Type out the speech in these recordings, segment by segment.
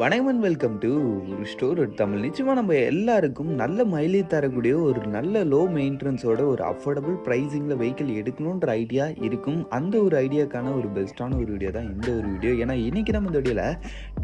வணக்கம் and welcome to ஒரு store Tamil. நிச்சயமாக நம்ம எல்லாருக்கும் நல்ல மைலேஜ் தரக்கூடிய ஒரு நல்ல லோ மெயின்டெனன்ஸோட ஒரு அஃபோர்டபுள் ப்ரைஸிங்கில் வெஹிக்கிள் எடுக்கணுன்ற ஐடியா இருக்கும். அந்த ஒரு ஐடியாக்கான ஒரு பெஸ்ட்டான ஒரு வீடியோ தான் இந்த ஒரு வீடியோ. ஏன்னா இன்றைக்கி நம்ம இந்த வீடியோவில்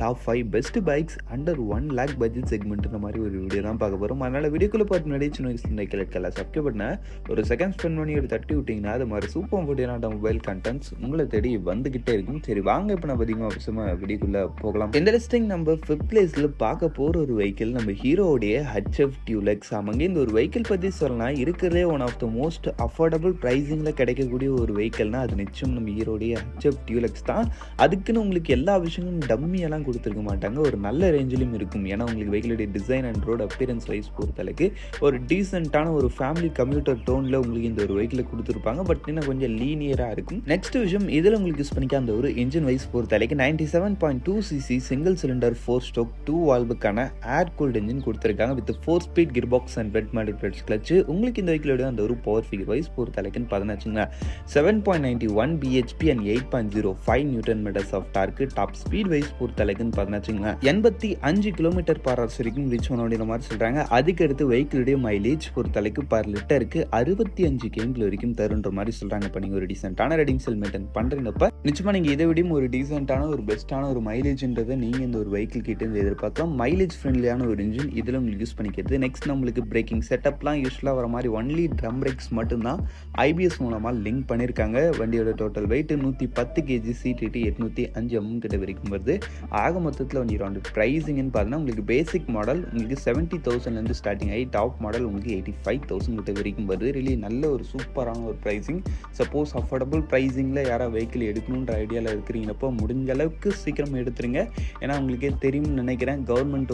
top 5 best bikes under 1 lakh budget செக்மெண்ட்ன்ற மாதிரி ஒரு வீடியோ தான் பார்க்க போகிறோம். அதனால் வீடியோக்குள்ளே பார்த்து முன்னாடி சின்ன வயசுல கிளக்கல சப்ஸ்கிரைப் பண்ண ஒரு செகண்ட் ஸ்பெண்ட் பண்ணி ஒரு தட்டி விட்டிங்கன்னா அது மாதிரி சூப்பர் போட்டியான மொபைல் கண்டென்ட்ஸ் உங்களை தேடி வந்துக்கிட்டே இருக்கும். சரி வாங்க இப்போ நம்ம அதிகமாக அவசியமாக வீடியோக்குள்ளே போகலாம். இந்த லிஸ்டிங் நம்ம 5th பிளேஸில் பார்க்க போகிற ஒரு வெஹிக்கிள் நம்ம ஹீரோடைய HF டியூலெக்ஸ். ஆமாங்க, இந்த ஒரு வெஹிக்கிள் பற்றி சொல்லலாம் இருக்கிறதே one of the most affordable ப்ரைஸிங்கில் கிடைக்கக்கூடிய ஒரு வெஹிக்கிள்னா அது நிச்சயம் நம்ம ஹீரோடைய HF டியூலெக்ஸ் தான். அதுக்குன்னு உங்களுக்கு எல்லா விஷயங்களும் டம்மியெல்லாம் கொடுத்துருக்க மாட்டாங்க, ஒரு நல்ல ரேஞ்சிலும் இருக்கும். ஏன்னா உங்களுக்கு வெஹிக்கிளுடைய design and road appearance wise பொறுத்தளவுக்கு ஒரு டீசென்ட்டான ஒரு ஃபேமிலி கம்ப்யூட்டர் டோனில் உங்களுக்கு இந்த ஒரு வெஹிக்கிளை கொடுத்துருப்பாங்க. பட் இன்னும் கொஞ்சம் லீனியராக இருக்கும். நெக்ஸ்ட் விஷயம், இதில் உங்களுக்கு யூஸ் பண்ணிக்க அந்த ஒரு இன்ஜின் வைஸ் பொறுத்தளவுக்கு 97.2 cc சிங்கிள் சிலிண்டர் 4 ஸ்ட்ரோக் 2 வால்வுக்கான ஏர் கூல்ட் இன்ஜின் கொடுத்துருக்காங்க with 4 speed gear box and wet modified clutch. உங்களுக்கு இந்த வெஹிக்கிளோட அந்த ஒரு பவர் ஃபிகர் வைஸ் பொறுத்தளவுக்குன்னு பார்த்தீங்கன்னா 7.91 bhp அண்ட் 8.05 newton metres of torque. Top speed wise பொறுத்தளவுக்குன்னு பார்த்தீங்கன்னா 85 km/h வரைக்கும் ரீச் பண்ண வேண்டிய மாதிரி சொல்றாங்க. அதுக்கு அடுத்து வெஹிக்கிளுடைய மைலேஜ் பொறுத்தளவுக்கு பர் லிட்டருக்கு 65 km வரைக்கும் தருன்ற மாதிரி சொல்றாங்க. இப்போ நீங்கள் ஒரு டீசென்ட்டான ரைடிங் ஸ்டைல் மெயின்டைன் பண்ணுறீங்கப்ப நிச்சயமா நீங்கள் இதை விட ஒரு டீசென்ட்டான ஒரு பெஸ்ட்டான ஒரு மைலேஜ்ன்றதை நீங்கள் இந்த ஒரு வெஹிக்கிள் கிட்ட இருந்து எதிர்பார்க்கலாம். மைலேஜ் ஃப்ரெண்ட்லியான ஒரு இன்ஜின் இதில் உங்களுக்கு யூஸ் பண்ணிக்கிறது. நெக்ஸ்ட் நம்மளுக்கு பிரேக்கிங் செட்டப்லாம் யூஸ்வலாக வர மாதிரி ஒன்லி ட்ரம் பிரேக்ஸ் மட்டும்தான் IBS மூலமாக லிங்க் பண்ணியிருக்காங்க. வண்டியோட total wait 110 kg, CTT 805 mm கிட்ட வரைக்கும் வருது. ஆக மொத்தத்தில் வண்டி ரவுண்டு ப்ரைஸிங்னு பார்த்தீங்கன்னா உங்களுக்கு பேசிக் மாடல் உங்களுக்கு 70,000 ஸ்டார்டிங் ஆகி டாப் மாடல் உங்களுக்கு 85,000 கிட்ட வரைக்கும் வருது. ரியலி நல்ல ஒரு சூப்பரான ஒரு ப்ரைஸிங். சப்போஸ் அஃபோர்டபுள் ப்ரைஸிங்கில் யாராவது வெஹிக்கிள் எடுக்கணுன்ற ஐடியாவில் இருக்கிறீங்கப்போ முடிஞ்ச அளவுக்கு சீக்கிரம் எடுத்துருங்க. ஏன்னா உங்களுக்கே தெரியும்னு நினைக்கிறேன், கவர்மெண்ட்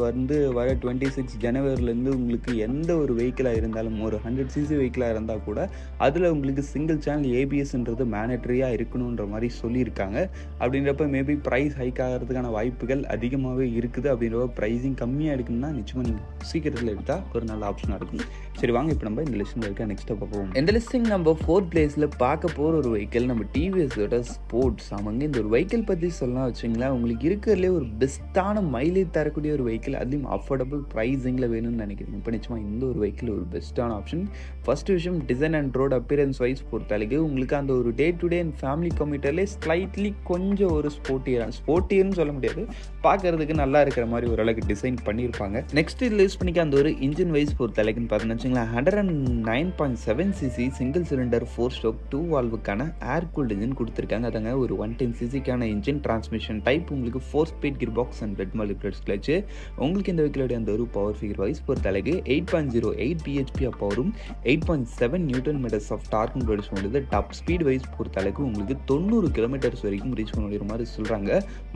வர 26 ஜனவரிலேருந்து உங்களுக்கு எந்த ஒரு வெஹிக்கிளாக இருந்தாலும் ஒரு 100 cc வெஹிக்கிளாக இருந்தால் கூட அதில் உங்களுக்கு சிங்கிள் சேனல் ABSன்றது மேனட்ரியாக இருக்கணுன்ற மாதிரி சொல்லியிருக்காங்க. அப்படின்றப்ப மேபி ப்ரைஸ் ஹைக் ஆகிறதுக்கான வாய்ப்புகள் அதிகமாகவே இருக்குது. அப்படின்றப்ப ப்ரைஸிங் கம்மியாக இருக்குன்னா நிச்சயமாக நீங்கள் சீக்கிரத்தில் எடுத்தால் ஒரு நல்ல ஆப்ஷனாக இருக்கும். சரி வாங்க இப்போ நம்ம இந்த லிஸ்ட்டில் இருக்க நெக்ஸ்ட்டாக பார்ப்போம். இந்த லிஸ்டிங் நம்ம 4th பிளேஸில் பார்க்க போகிற ஒரு வெஹிக்கிள் நம்ம TVSோட ஸ்போர்ட்ஸ். ஆமாங்க, இந்த ஒரு வெஹிக்கிள் பற்றி சொல்லலாம் வச்சுங்களேன், உங்களுக்கு இருக்கிறதுலே ஒரு பெஸ்ட்டான மைலேஜ் தரக்கூடிய ஒரு வெஹிக்கிள், அதுலேயும் அஃபோர்டபுள் ப்ரைஸிங்கில் வேணும்னு நினைக்கிறேன். இப்போ நிச்சயமாக இந்த ஒரு வெஹிக்கிள் ஒரு பெஸ்ட்டான ஆப்ஷன். ஃபர்ஸ்ட் விஷயம், design and road appearance wise பொறுத்தளவுக்கு உங்களுக்கு அந்த ஒரு day to day and family கம்ப்யூட்டர்லேயே ஸ்லைட்லி கொஞ்சம் ஒரு ஸ்போர்ட்டியர்னு சொல்ல முடியாது, பார்க்கறதுக்கு நல்லா இருக்கிற மாதிரி ஓரளவுக்கு டிசைன் பண்ணியிருப்பாங்க. நெக்ஸ்ட் இதில் யூஸ் பண்ணிக்க அந்த ஒரு இன்ஜின் வைஸ் பொறுத்தளவுக்குன்னு பார்த்தீங்கன்னா வச்சுங்களேன் 109.7 cc சிங்கிள் சிலிண்டர் 4 ஸ்ட்ரோக் 2 வால்வுக்கான ஏர் கூல்ட் இன்ஜின் கொடுத்துருக்காங்க. அதாங்க ஒரு 110 cc-க்கான இன்ஜின். டிரான்ஸ்மிஷன் டைப் உங்களுக்கு 4 speed gear box and wet modified clutch. உங்களுக்கு இந்த வெஹிக்கிளோட அந்த ஒரு பவர் ஃபிகர் வைஸ் பொறுத்தளவுக்கு 8.08 bhp பவரும் 8.7 நியூட்டன் மீட்டர்ஸ் ஆஃப் டார்க்கும் ப்ரொடியூஸ் பண்ணுறது. டாப் ஸ்பீட் வைஸ் பொறுத்தளவுக்கு உங்களுக்கு 90 km வரைக்கும் ரீச் பண்ண முடியுற மாதிரி சொல்கிறாங்க.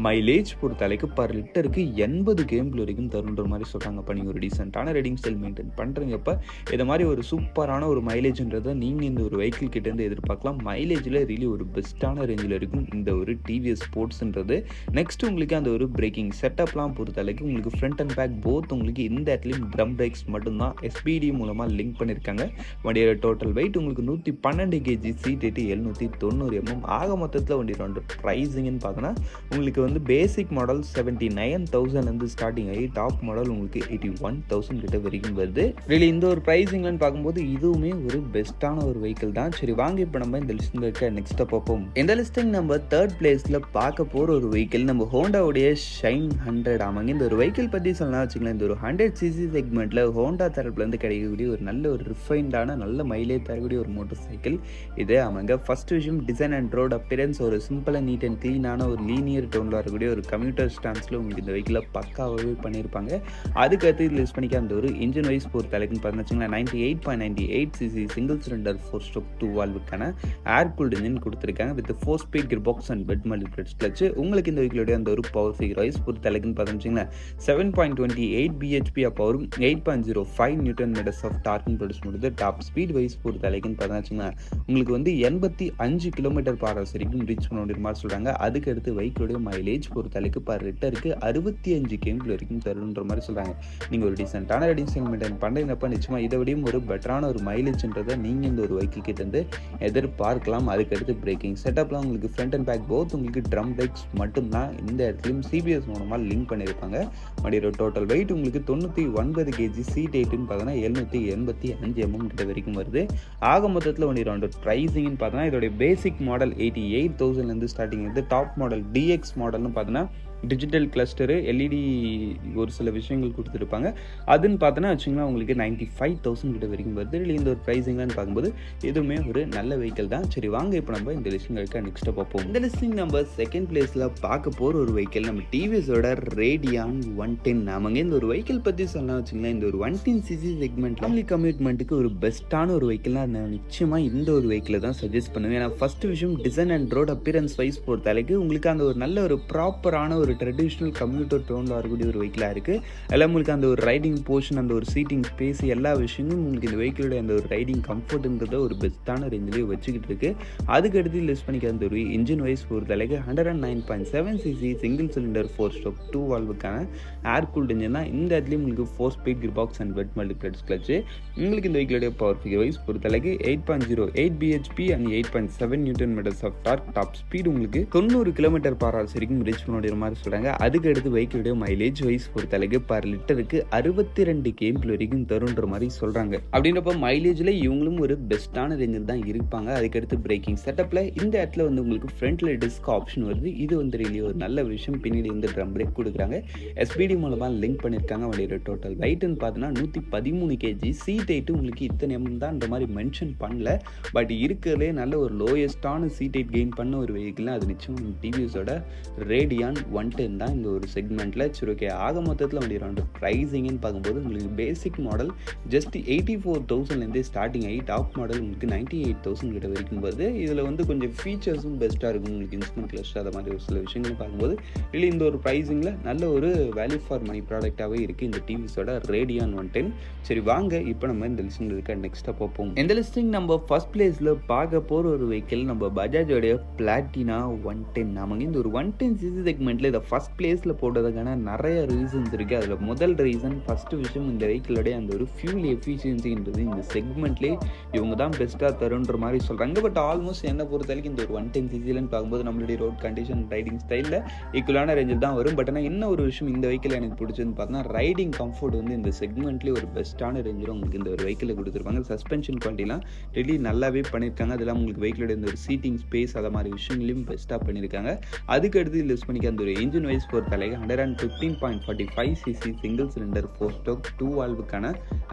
மைலேஜ் பொறுத்தளவுக்கு பர் லிட்டருக்கு 80 km வரைக்கும் தருன்ற மாதிரி சொல்கிறாங்க. இப்போ நீங்கள் ஒரு டீசென்ட்டான ரைடிங் ஸ்டைல் மெயின்டைன் பண்ணுறீங்கப்ப இதை மாதிரி ஒரு சூப்பரான ஒரு மைலேஜ்ன்றதை நீங்கள் இந்த ஒரு வெஹிக்கிள் கிட்டேருந்து எதிர்பார்க்கலாம். மைலேஜில் ரியலி ஒரு பெஸ்ட்டான ரேஞ்சில் இருக்கும் இந்த ஒரு TVS ஸ்போர்ட்ஸ்ன்றது. நெக்ஸ்ட் உங்களுக்கு அந்த ஒரு பிரேக்கிங் செட்டப்லாம் பொறுத்தளவுக்கு உங்களுக்கு ஃப்ரண்ட் அண்ட் பேக் போத் உங்களுக்கு இந்த இடத்துலையும் ட்ரம் பிரேக்ஸ் மட்டும்தான் SPD மூலமாக லிங்க் பண்ணியிருக்காங்க. வண்டியோட டோட்டல் வெயிட் உங்களுக்கு 112 kg, CTT 790 mm. ஆக மொத்தத்தில் வண்டி ரவுண்டு ப்ரைஸிங்னு பார்த்தோன்னா உங்களுக்கு வந்து பேசிக் மாடல் 79,000 ஸ்டார்டிங் ஆகி டாப் மாடல் உங்களுக்கு 81,000 கிட்ட வரைக்கும் வருது. ரியலி இந்த ஒரு ப்ரைஸிங்லன்னு பார்க்கும்போது இதுவுமே ஒரு பெஸ்ட்டான ஒரு வெஹிக்கிள் தான். சரி வாங்க இப்போ நம்ம இந்த லிஸ்ட்டில் இருக்க நெக்ஸ்ட்டாக பார்ப்போம். இந்த லிஸ்டிங் நம்ம 3rd பிளேஸில் பார்க்க போகிற ஒரு வெஹிக்கிள் நம்ம ஹோண்டாவுடைய ஷைன் 100. ஆமாங்க, இந்த ஒரு வெஹிக்கிள் பற்றி சொல்லலாம் வச்சுக்கலாம். இந்த ஒரு 100 cc செக்மெண்ட்டில் ஹோண்டா தரப்புலேருந்து கிடைக்கக்கூடிய ஒரு நல்ல ஒரு ரிஃபைன்டான நல்ல மைலேஜ் தரக்கூடிய ஒரு மோட்டர் சைக்கிள் இது. ஆமாங்க, ஃபர்ஸ்ட் விஷயம் டிசைன் அண்ட் ரோட் அப்பியரன்ஸ் ஒரு சிம்பிள் அண்ட் நீட் அண்ட் க்ளீனான ஒரு லீனியர் டோனில் வரக்கூடிய ஒரு கம்ப்யூட்டர் ஸ்டாண்ட்ஸில் உங்களுக்கு இந்த வெஹிக்கிளை பக்காவே பண்ணியிருப்பாங்க. அதுக்கடுத்து இதில் யூஸ் பண்ணிக்க அந்த ஒரு இன்ஜின் வைஸ் பொறுத்தளவுக்குன்னு பார்த்தீங்கன்னா 98.98 cc சிங்கிள் சிலிண்டர் 4 ஸ்ட்ரோக் 2 வால்வுக்கான ஏர் கூல்ட் இன்ஜின் கொடுத்துருக்காங்க with 4 speed gear box and wet modified clutch. உங்களுக்கு இந்த வெஹிக்கிளோட அந்த ஒரு பவர் ஃபிகர் வைஸ் பொறுத்தளவுக்குன்னு பார்த்தீங்கன்னா 7.28 bhp பவரும் 8.05 நியூட்டன் மீட்டர்ஸ் ஆஃப் டார்க்கும் ப்ரொடியூஸ் பண்ணுறது. டாப் ஸ்பீட் வைஸ் பொறுத்தளவுக்குன்னு பார்த்தீங்கன்னா உங்களுக்கு வந்து 85 km/h வரைக்கும் ரீச் பண்ண முடியுற மாதிரி சொல்கிறாங்க. அதுக்கு அடுத்து வெஹிக்கிளோட மைலேஜ் பொறுத்தளவுக்கு பர் லிட்டருக்கு 65 km வரைக்கும் தருன்ற மாதிரி சொல்கிறாங்க. நீங்கள் ஒரு டீசென்ட்டான ரைடிங் ஸ்டைல் மெயின்டைன் பண்ணுறீங்கப்ப நிச்சயமாக இதை விடையும் ஒரு பெட்டரான ஒரு மைலேஜ்ன்றதை நீங்கள் இந்த ஒரு வெஹிக்கிள் கிட்டேருந்து எதிர்பார்க்கலாம். அதுக்கடுத்து பிரேக்கிங் செட்டப்லாம் உங்களுக்கு ஃப்ரண்ட் அண்ட் பேக் போத் உங்களுக்கு ட்ரம் பிரேக்ஸ் மட்டும்தான் இந்த இடத்துலையும் CBS மூலமாக மூலமாக லிங்க் பண்ணியிருப்பாங்க. வண்டியோட டோட்டல் வெயிட் உங்களுக்கு 99 கேஜி, சீட் ஹைட்டுன்னு பார்த்தோன்னா 785 கிட்ட வரைக்கும் வருது. ஆக மொத்தத்தில் வண்டியோட ப்ரைஸிங்னு பார்த்தோன்னா இதோடைய பேசிக் மாடல் 88,000 ஸ்டார்டிங் வந்து. டாப் மாடல் DX மாடல்னு பார்த்தோன்னா டிஜிட்டல் கிளஸ்டரு, LED ஒரு சில விஷயங்கள் கொடுத்துருப்பாங்க. அதுன்னு பார்த்தோன்னா வச்சுங்களேன் உங்களுக்கு 95,000 கிட்ட வரைக்கும் வருது. இல்லை இந்த ஒரு ப்ரைஸிங்லான்னு பார்க்கும்போது எதுவுமே ஒரு நல்ல வெஹிக்கிள் தான். சரி வாங்க இப்போ நம்ம இந்த லிஸ்டிங் இருக்க நெக்ஸ்ட்டாக பார்ப்போம். இந்த லிஸ்டிங் நம்ம செகண்ட் பிளேஸில் பார்க்க போகிற ஒரு வெஹிக்கிள் நம்ம டிவிஎஸோட ரேடியான் 110. நாமங்க இந்த ஒரு வெஹிக்கிள் பற்றி சொன்னால் வச்சுங்களேன், இந்த ஒரு 110cc செக்மெண்ட் ஃபேமிலி கம்யூட்மெண்ட்டுக்கு ஒரு பெஸ்ட்டான ஒரு வெஹிக்கிள்னால் நான் நிச்சயமாக இந்த ஒரு வெஹிக்கிளை தான் சஜஸ்ட் பண்ணுவேன். ஏன்னா ஃபஸ்ட்டு விஷயம் design and road appearance wise பொறுத்தளவுக்கு உங்களுக்கு அந்த ஒரு நல்ல ஒரு ப்ராப்பரான ஒரு ட்ரெடிஷ்னல் கம்ப்யூட்டர் டோனில் வரக்கூடிய ஒரு வெஹிக்கிளாக இருக்குது. எல்லாம் உங்களுக்கு அந்த ஒரு ரைடிங் போர்ஷன், அந்த ஒரு சீட்டிங் ஸ்பேஸ், எல்லா விஷயமும் உங்களுக்கு இந்த வெஹிக்கிளோட அந்த ஒரு ரைடிங் கம்ஃபர்ட்டுன்றத ஒரு பெஸ்ட்டான ரேஞ்சிலேயே வச்சுக்கிட்டு இருக்குது. அதுக்கடுத்து லிஸ்ட் பண்ணிக்க அந்த ஒரு இன்ஜின் வைஸ் பொறுத்தளவுக்கு 109.7cc சிங்கிள் சிலிண்டர் 4 ஸ்ட்ரோக் 2 வால்வுக்கான ஏர் கூல்டு இன்ஜின் தான். இந்த இடத்துலையும் உங்களுக்கு 4 speed gear box and wet multiplex clutch. உங்களுக்கு இந்த வெஹிக்கிளோடைய பவர் ஃபிகர் வைஸ் பொறுத்தளவுக்கு 8.08 bhp அண்ட் 8.7 Nm of torque. Top speed உங்களுக்கு 90 km/h வரைக்கும் ரீச் பண்ண மாதிரி சொல்கிறாங்க. அதுக்கு அடுத்து வெஹிக்கிளுடைய மைலேஜ் வைஸ் பொறுத்தளவுக்கு பர் லிட்டருக்கு 62 km வரைக்கும் தருன்ற மாதிரி சொல்கிறாங்க. அப்படின்றப்ப மைலேஜில் இவங்களும் ஒரு பெஸ்ட்டான ரேஞ்சில் தான் இருப்பாங்க. அதுக்கடுத்து பிரேக்கிங் செட்டப்பில் இந்த இடத்துல வந்து உங்களுக்கு ஃப்ரண்ட்ல டிஸ்க் ஆப்ஷன் வருது. இது வந்து really ஒரு நல்ல விஷயம். பின்னாடி வந்து ட்ரம் பிரேக் கொடுக்குறாங்க. SBD மூலமாக லிங்க் பண்ணியிருக்காங்க. வண்டியோட டோட்டல் வெயிட்னு பார்த்தோன்னா 113 கேஜி, சீட் ஹைட்டு உங்களுக்கு இத்தனை தான் இந்த மாதிரி மென்ஷன் பண்ணல. பட் இருக்கிறதுலே நல்ல ஒரு லோயஸ்டான சீட் ஹைட் கெயின் பண்ண ஒரு வெஹிக்கிள்னா அது நிச்சயம் டிவிஎஸோட ரேடியான் 110 தான் இந்த ஒரு செக்மெண்ட்டில். சரி ஓகே, ஆக மொத்தத்தில் வண்டியோட ப்ரைஸிங்னு பார்க்கும்போது உங்களுக்கு பேசிக் மாடல் ஜஸ்ட் 84,000 ஸ்டார்டிங் ஆகி டாப் மாடல் உங்களுக்கு 98,000 கிட்ட வரைக்கும் வருது. இதில் வந்து கொஞ்சம் ஃபீச்சர்ஸும் பெஸ்ட்டாக இருக்கும். உங்களுக்கு இன்ஸ்ட்ருமெண்ட் கிளஸ்டர் அதை மாதிரி ஒரு சில விஷயங்கள் பார்க்கும்போது இல்லை இந்த ஒரு ப்ரைஸிங்கில் நல்ல ஒரு வேல்யூ ஃபார் மணி ப்ராடக்டாகவே இருக்குது இந்த டிவிஸோட ரேடியான் 110. சரி வாங்க இப்போ நம்ம இந்த லிஸ்டிங் இருக்க நெக்ஸ்ட்டாக பார்ப்போம். இந்த லிஸ்டிங் நம்ம ஃபர்ஸ்ட் பிளேஸில் பார்க்க போகிற ஒரு வெஹிக்கிள் நம்ம பஜாஜோடைய பிளாட்டினா 110. நாமங்க இந்த ஒரு 110cc செக்மெண்ட்டில் இதை ஃபர்ஸ்ட் பிளேஸில் போட்டதுக்கான நிறைய ரீசன்ஸ் இருக்குது. அதில் முதல் ரீசன் ஃபஸ்ட்டு விஷயம் இந்த வெஹிக்கிளோடைய அந்த ஒரு ஃபியூல் எஃபிஷியன்சின்றது இந்த செக்மெண்ட்லேயே இவங்க தான் பெஸ்ட்டாக தருன்ற மாதிரி சொல்கிறாங்க. பட் ஆல்மோஸ்ட் என்ன பொறுத்த வரைக்கும் இந்த ஒரு 110cc பார்க்கும்போது நம்மளுடைய ரோட் கண்டிஷன் ரைடிங் ஸ்டைலில் ஈக்குவலான ரேஞ்சில் தான் வரும். பட் ஆனால் இன்னும் ஒரு விஷயம் இந்த வெஹிக்கிள் எனக்கு பிடிச்சதுன்னு பார்த்தா ரைடிங் கம்ஃபர்ட் வந்து இந்த செக்மெண்ட்லேயே ஒரு பெஸ்ட்டான ரேஞ்சில் உங்களுக்கு இந்த ஒரு வெஹிக்கிளை கொடுத்துருப்பாங்க. சஸ்பென்ஷன் குவாலிட்டிலாம் really நல்லாவே பண்ணியிருக்காங்க. அதெல்லாம் உங்களுக்கு வெஹிக்கிளோட இந்த ஒரு சீட்டிங் ஸ்பேஸ் அதை மாதிரி விஷயங்களையும் பெஸ்ட்டாக பண்ணியிருக்காங்க. அதுக்கடுத்து லிஸ்ட் பண்ணிக்க அந்த ஒரு இன்ஜின் வைஸ் பொறுத்தளவுக்கு 115.45cc சிங்கிள் சிலிண்டர் 4 ஸ்ட்ரோக் 2 வால்வுக்கான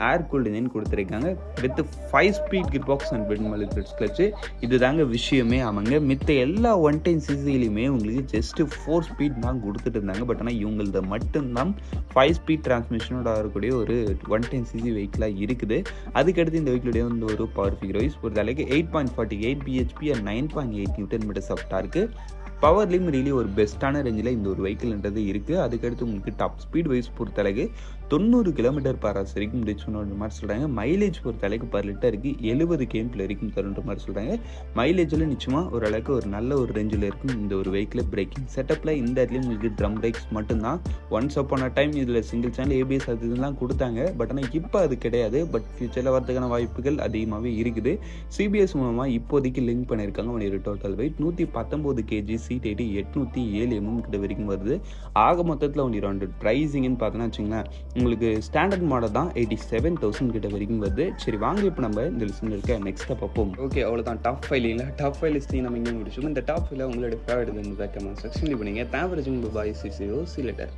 ஏர் கூல்டு இன்ஜின் கொடுத்துருக்காங்க. With 5 speed gear box and wet multiplex clutch. இது தாங்க விஷயமே. ஆமாங்க, மித்த எல்லா 110cc உங்களுக்கு ஜஸ்ட் 4 ஸ்பீட் தான் கொடுத்துட்டு இருந்தாங்க. பட் ஆனால் இவங்களது மட்டும்தான் 5 ஸ்பீட் டிரான்ஸ்மிஷனோட வரக்கூடிய ஒரு 110cc வெஹிக்கிளாக இருக்குது. அதுக்கடுத்து இந்த வெஹிக்கிளுடைய வந்து ஒரு பவர் ஃபிகர் வைஸ் பொறுத்தளவுக்கு 8.48 bhp and 9.8 Nm of torque. பவர்லேயும் really ஒரு பெஸ்ட்டான ரேஞ்சில் இந்த ஒரு வெஹிக்கிள்ன்றது இருக்குது. அதுக்கடுத்து உங்களுக்கு டாப் ஸ்பீட் வைஸ் பொறுத்தளவுக்கு 90 km/h வரைக்கும் ரீச் பண்ணுற மாதிரி சொல்கிறாங்க. மைலேஜ் பொறுத்தளவுக்கு பர் லிட்டருக்கு 70 km வரைக்கும் தருன்ற மாதிரி சொல்கிறாங்க. மைலேஜில் நிச்சயமாக ஓரளவுக்கு ஒரு நல்ல ஒரு ரேஞ்சில் இருக்கும் இந்த ஒரு வெஹிக்கிள். பிரேக்கிங் செட்டப்பில் இந்த இடத்துலையும் உங்களுக்கு ட்ரம் பிரேக்ஸ் மட்டும்தான். ஒன்ஸ் அப்பான டைம் இதில் சிங்கிள் சேனல் ABS அது இதெல்லாம் கொடுத்தாங்க. பட் ஆனால் இப்போ அது கிடையாது. பட் ஃபியூச்சரில் வரதுக்கான வாய்ப்புகள் அதிகமாகவே இருக்குது. CBS மூலமாக இப்போதைக்கு லிங்க் பண்ணியிருக்காங்க. உடைய total weight 119 KG, seat height 807 mm கிட்ட வரைக்கும் வருது. ஆக மொத்தத்தில் உடைய ப்ரைஸிங்னு பார்த்தோன்னா வச்சுங்களேன் உங்களுக்கு ஸ்டாண்டர்ட் மாடல் தான் 87,000 கிட்ட வரைக்கும் வருது. சரி வாங்க இப்போ நம்ம இந்த லிஸ்ட்டில் இருக்க நெக்ஸ்ட்டாக பார்ப்போம். ஓகே, அவ்வளோதான் டாப் 5 இல்லை. டாப் 5 லிஸ்ட்டையும் நம்ம இங்கே முடிச்சோம். இந்த டாப் 5 உங்களோட ஃபேவரட் இந்த கமெண்ட் செக்ஷன்ல பண்ணிங்க. தேங்க்ஸ் ஃபார் வாட்சிங். பை. See you later.